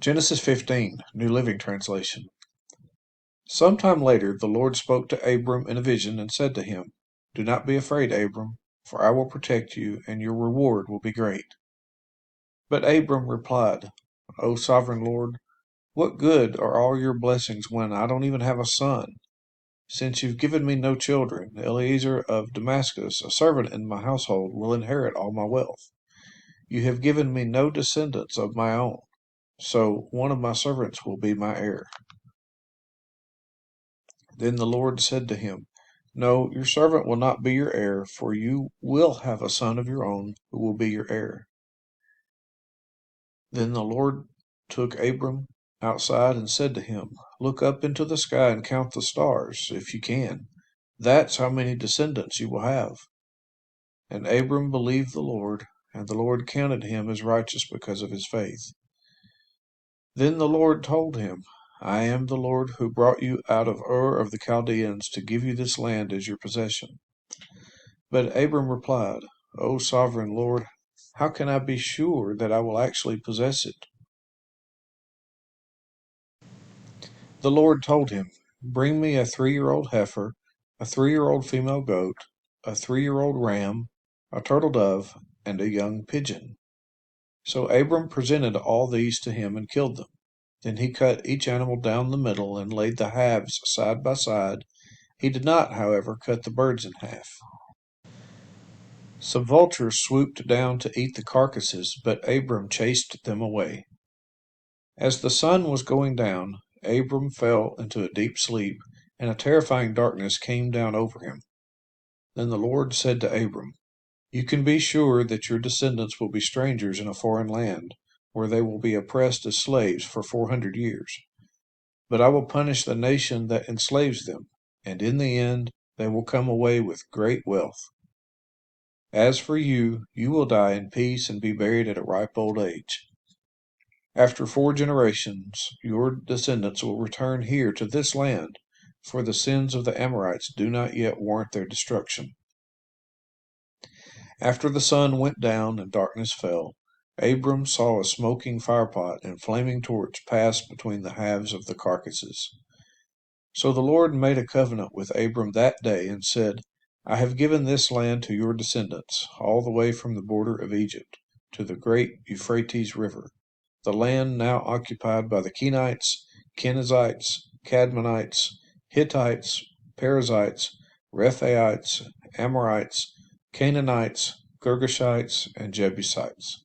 Genesis 15, New Living Translation. Sometime later the Lord spoke to Abram in a vision and said to him, "Do not be afraid, Abram, for I will protect you, and your reward will be great." But Abram replied, "O sovereign Lord, what good are all your blessings when I don't even have a son? Since you've given me no children, Eliezer of Damascus, a servant in my household, will inherit all my wealth. You have given me no descendants of my own, so one of my servants will be my heir." Then the Lord said to him, "No, your servant will not be your heir, for you will have a son of your own who will be your heir." Then the Lord took Abram outside and said to him, "Look up into the sky and count the stars, if you can. That's how many descendants you will have." And Abram believed the Lord, and the Lord counted him as righteous because of his faith. Then the Lord told him, "I am the Lord who brought you out of Ur of the Chaldeans to give you this land as your possession." But Abram replied, "O sovereign Lord, how can I be sure that I will actually possess it?" The Lord told him, "Bring me a 3-year-old heifer, a 3-year-old female goat, a 3-year-old ram, a turtle dove, and a young pigeon." So Abram presented all these to him and killed them. Then he cut each animal down the middle and laid the halves side by side. He did not, however, cut the birds in half. Some vultures swooped down to eat the carcasses, but Abram chased them away. As the sun was going down, Abram fell into a deep sleep, and a terrifying darkness came down over him. Then the Lord said to Abram, "You can be sure that your descendants will be strangers in a foreign land, where they will be oppressed as slaves for 400 years. But I will punish the nation that enslaves them, and in the end they will come away with great wealth. As for you, you will die in peace and be buried at a ripe old age. After 4 generations, your descendants will return here to this land, for the sins of the Amorites do not yet warrant their destruction." After the sun went down and darkness fell, Abram saw a smoking firepot and flaming torch pass between the halves of the carcasses. So the Lord made a covenant with Abram that day and said, "I have given this land to your descendants, all the way from the border of Egypt to the great Euphrates River, the land now occupied by the Kenites, Kenizzites, Cadmonites, Hittites, Perizzites, Rephaites, Amorites, Canaanites, Girgashites, and Jebusites."